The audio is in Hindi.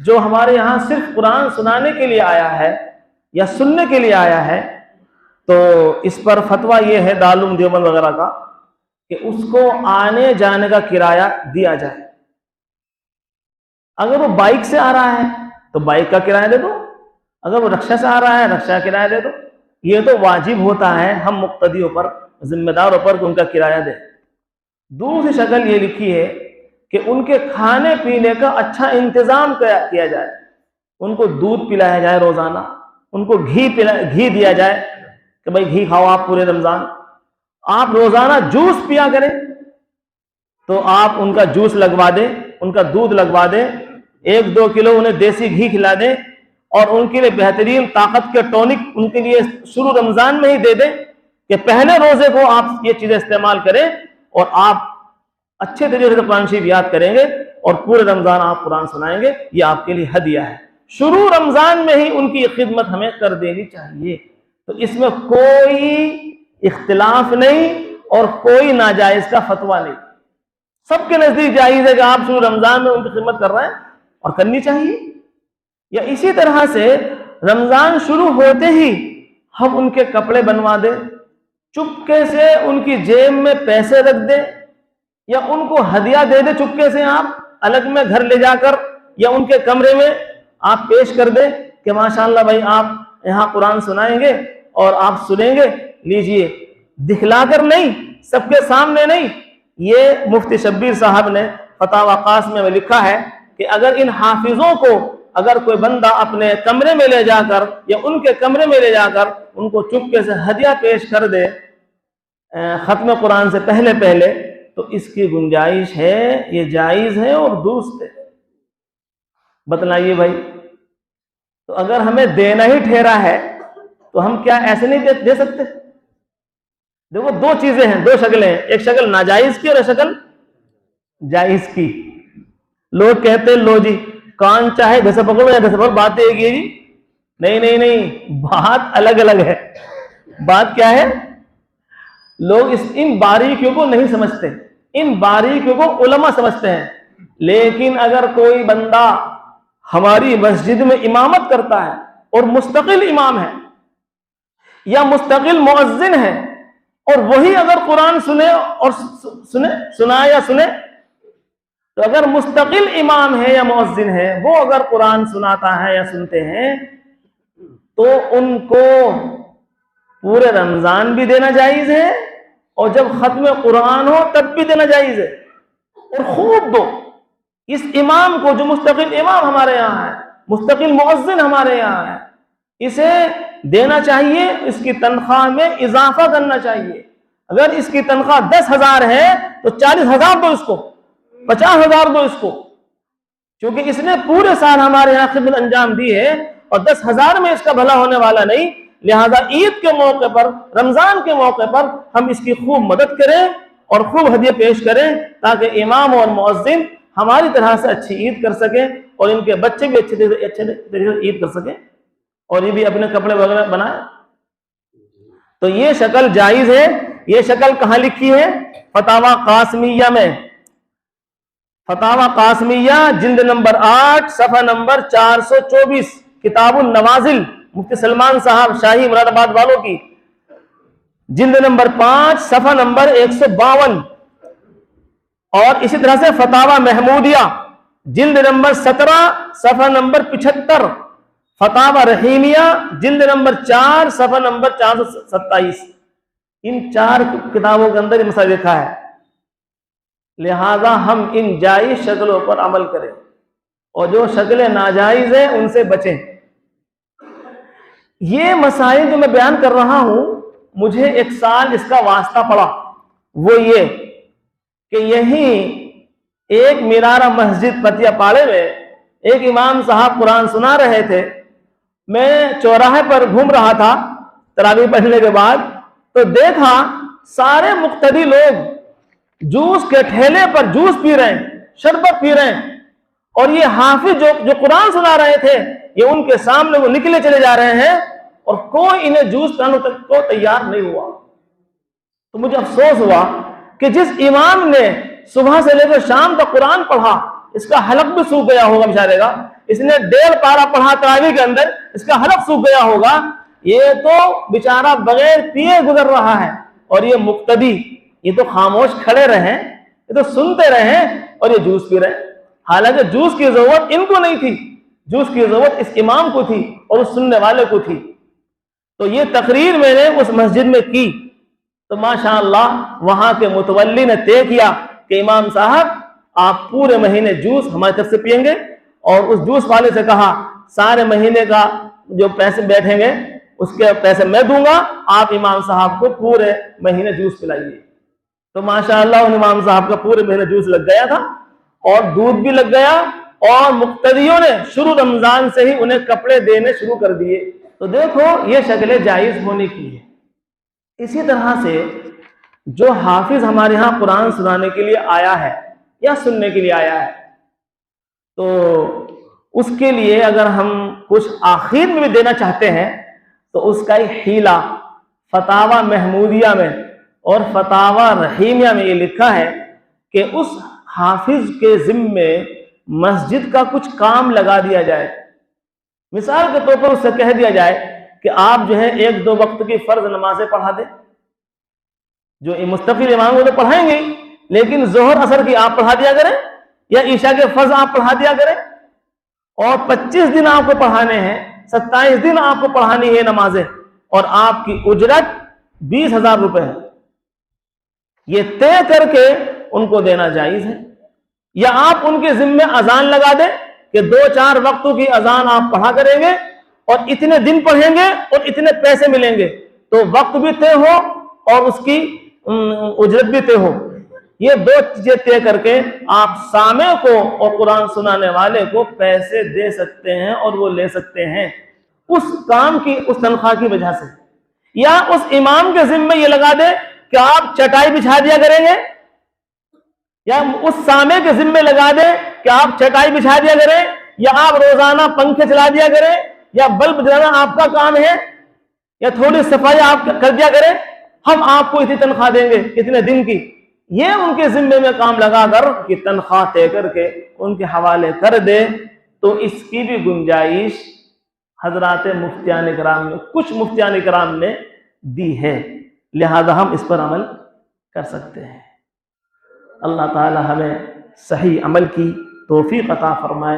जो हमारे यहाँ सिर्फ कुरान सुनाने के लिए आया है या सुनने के लिए आया है, तो इस पर फतवा ये है दारुल देवबंद वगैरह का कि उसको आने जाने का किराया दिया जाए। अगर वो बाइक से आ रहा है तो बाइक का किराया दे दो, अगर वो रिक्शा से आ रहा है रिक्शा का किराया दे दो। ये तो वाजिब होता है हम मुक्तदियों पर, जिम्मेदारों पर कि उनका किराया दे। दूसरी शक्ल ये लिखी है कि उनके खाने पीने का अच्छा इंतजाम किया जाए, उनको दूध पिलाया जाए रोजाना, उनको घी दिया जाए कि भाई घी खाओ आप पूरे रमजान। आप रोजाना जूस पिया करें तो आप उनका जूस लगवा दें, उनका दूध लगवा दें, 1-2 किलो उन्हें देसी घी खिला दें और उनके लिए बेहतरीन ताकत के टॉनिक उनके लिए शुरू रमजान में ही दे दें कि पहले रोजे को आप ये चीजें इस्तेमाल करें और आप अच्छे तरीके से कुरान शरीफ याद करेंगे और पूरे रमजान आप कुरान सुनाएंगे। ये आपके लिए हदिया है। शुरू रमजान में ही उनकी खिदमत हमें कर देनी चाहिए। तो इसमें कोई इख्तिलाफ नहीं और कोई नाजायज का फतवा नहीं, सबके नजदीक जायज है कि आप शुरू रमजान में उनकी खिदमत कर रहे हैं और करनी चाहिए। या इसी तरह से रमजान शुरू होते ही हम उनके कपड़े बनवा दें, चुपके से उनकी जेब में पैसे रख दें या उनको हदिया दे दे चुपके से, आप अलग में घर ले जाकर या उनके कमरे में आप पेश कर दें कि माशाअल्लाह भाई आप यहाँ कुरान सुनाएंगे और आप सुनेंगे, लीजिए। दिखलाकर नहीं, सबके सामने नहीं। ये मुफ्ती शब्बीर साहब ने फतावा कासिमिया में लिखा है कि अगर इन हाफिजों को अगर कोई बंदा अपने कमरे में ले जाकर या उनके कमरे में ले जाकर उनको चुपके से हदिया पेश कर दे खत्म कुरान से पहले पहले, तो इसकी गुंजाइश है, ये जायज है और दुरुस्त है। बतलाइए भाई, तो अगर हमें देना ही ठहरा है तो हम क्या ऐसे नहीं दे सकते? देखो, 2 चीजें हैं, 2 शक्लें हैं, एक शक्ल नाजायज की और एक शक्ल जायज की। लोग कहते हैं लो जी कान चाहे घसे पकड़ो या घसे पकड़ो, बात एक ही जी। नहीं नहीं नहीं, बात अलग अलग है। बात क्या है? लोग इन बारीकियों को नहीं समझते, इन बारीकियों को उलमा समझते हैं। लेकिन अगर कोई बंदा हमारी मस्जिद में इमामत करता है और मुस्तकिल इमाम है या मुस्तकिल मुअज्जिन है और वही अगर कुरान सुने और सुने, तो अगर मुस्तकिल इमाम है या मुअज्जिन है, वो अगर कुरान सुनाता है या सुनते हैं, तो उनको पूरे रमजान भी देना जायज है और जब खत्म कुरान हो तब भी देना जायज है। और खूब दो। इस इमाम को, जो मुस्तकिल इमाम हमारे यहाँ है, मुस्तकिल मुअज्जिन हमारे यहाँ है, इसे देना चाहिए। इसकी तनख्वाह में इजाफा करना चाहिए। अगर इसकी तनख्वाह 10,000 है तो 40,000 दो इसको, 50,000 दो इसको, क्योंकि इसने पूरे साल हमारे यहाँ खिदमत अंजाम दी है और 10,000 में इसका भला होने वाला नहीं। लिहाजा ईद के मौके पर, रमजान के मौके पर हम इसकी खूब मदद करें और खूब हदिया पेश करें ताकि इमाम और मुअज्जिन हमारी तरह से अच्छी ईद कर सकें और इनके बच्चे भी अच्छे तरीके से ईद कर सकें और ये भी अपने कपड़े वगैरह बनाए। तो ये शक्ल जायज है। ये शक्ल कहाँ लिखी है? फतावा कासिमिया में। फतावा कासिमिया जिल्द नंबर 8 सफ़ा नंबर 424, किताबुन नवाजिल, मुफ्ती सलमान साहब शाही मुरादाबाद वालों की, जिल्द नंबर 5 सफ़ा नंबर 152। और इसी तरह से फतावा महमूदिया जिल्द नंबर 17 सफ़ा नंबर 75, फतावा रहीमिया जिल्द नंबर 4 सफ़ा नंबर 427। इन 4 किताबों के अंदर मसला लिखा है। लिहाजा हम इन जायज शक्लों पर अमल करें और जो शक्लें नाजायज हैं उनसे बचें। ये मसाइल जो मैं बयान कर रहा हूं, मुझे एक साल इसका वास्ता पड़ा। वो ये कि यहीं एक मीनारा मस्जिद पतियापाड़े में एक इमाम साहब कुरान सुना रहे थे। मैं चौराहे पर घूम रहा था तरावी पढ़ने के बाद, तो देखा सारे मुक्तदी लोग जूस के ठेले पर जूस पी रहे हैं, शरबत पी रहे हैं, और ये हाफिज जो कुरान सुना रहे थे, ये उनके सामने वो निकले चले जा रहे हैं और कोई इन्हें जूस पिलाने तक को तैयार नहीं हुआ। तो मुझे अफसोस हुआ कि जिस इमाम ने सुबह से लेकर शाम तक कुरान पढ़ा, इसका हलक भी सूख गया होगा बेचारे का, इसने 1.5 पारा पढ़ा तरावी के अंदर, इसका हलक सूख गया होगा, ये तो बेचारा बगैर पिए गुजर रहा है। और ये मुक्तदी, ये तो खामोश खड़े रहे, ये तो सुनते रहे और ये जूस पी रहे। हालांकि जूस की जरूरत इनको नहीं थी, जूस की जरूरत इस इमाम को थी और उस सुनने वाले को थी। तो ये तकरीर मैंने उस मस्जिद में की, तो माशाअल्लाह वहां के मुतवल्ली ने तय किया कि इमाम साहब आप पूरे महीने जूस हमारी तरफ से पिएंगे, और उस जूस वाले से कहा सारे महीने का जो पैसे बैठेंगे उसके पैसे मैं दूंगा, आप इमाम साहब को पूरे महीने जूस पिलाइए। तो माशाअल्लाह उन इमाम साहब का पूरे महीने जूस लग गया था और दूध भी लग गया, और मुक्तदियों ने शुरू रमजान से ही उन्हें कपड़े देने शुरू कर दिए। तो देखो ये शक्लें जायज होने की है। इसी तरह से जो हाफिज हमारे यहाँ कुरान सुनाने के लिए आया है या सुनने के लिए आया है, तो उसके लिए अगर हम कुछ आखिर में भी देना चाहते हैं तो उसका ही हीला फतावा महमूदिया में और फतावा रहीमिया में ये लिखा है कि उस हाफिज के जिम्मे मस्जिद का कुछ काम लगा दिया जाए। मिसाल के तौर पर उससे कह दिया जाए कि आप जो है 1-2 वक्त की फर्ज नमाजें पढ़ा दें। जो मुस्तकिल इमाम वो तो पढ़ाएंगे, लेकिन जोहर असर की आप पढ़ा दिया करें या ईशा के फर्ज आप पढ़ा दिया करें। और 25 दिन आपको पढ़ाने हैं, 27 दिन आपको पढ़ानी है नमाजें, और आपकी उजरत 20,000 रुपए है। ये तय करके उनको देना जायज है। या आप उनके जिम्मे अजान लगा दें कि 2-4 वक्तों की अजान आप पढ़ा करेंगे और इतने दिन पढ़ेंगे और इतने पैसे मिलेंगे, तो वक्त भी तय हो और उसकी उजरत भी तय हो। ये 2 चीजें तय करके आप सामे को और कुरान सुनाने वाले को पैसे दे सकते हैं और वो ले सकते हैं उस काम की, उस तनख्वाह की वजह से। या उस इमाम के जिम्मे ये लगा दे कि आप चटाई बिछा दिया करेंगे, या उस सामे के जिम्मे लगा दे कि आप चटाई बिछा दिया करें, या आप रोजाना पंखे चला दिया करें, या बल्ब जलाना आपका काम है, या थोड़ी सफाई आप कर दिया करें, हम आपको इतनी तनख्वाह देंगे इतने दिन की। ये उनके जिम्मे में काम लगाकर कि तनख्वाह तय करके उनके हवाले कर दे, तो इसकी भी गुंजाइश हजरात मुफ्तियान इकराम ने, कुछ मुफ्तियान इकराम ने दी है। लिहाजा हम इस पर अमल कर सकते हैं। अल्लाह ताला हमें सही अमल की तौफीक अता फरमाए।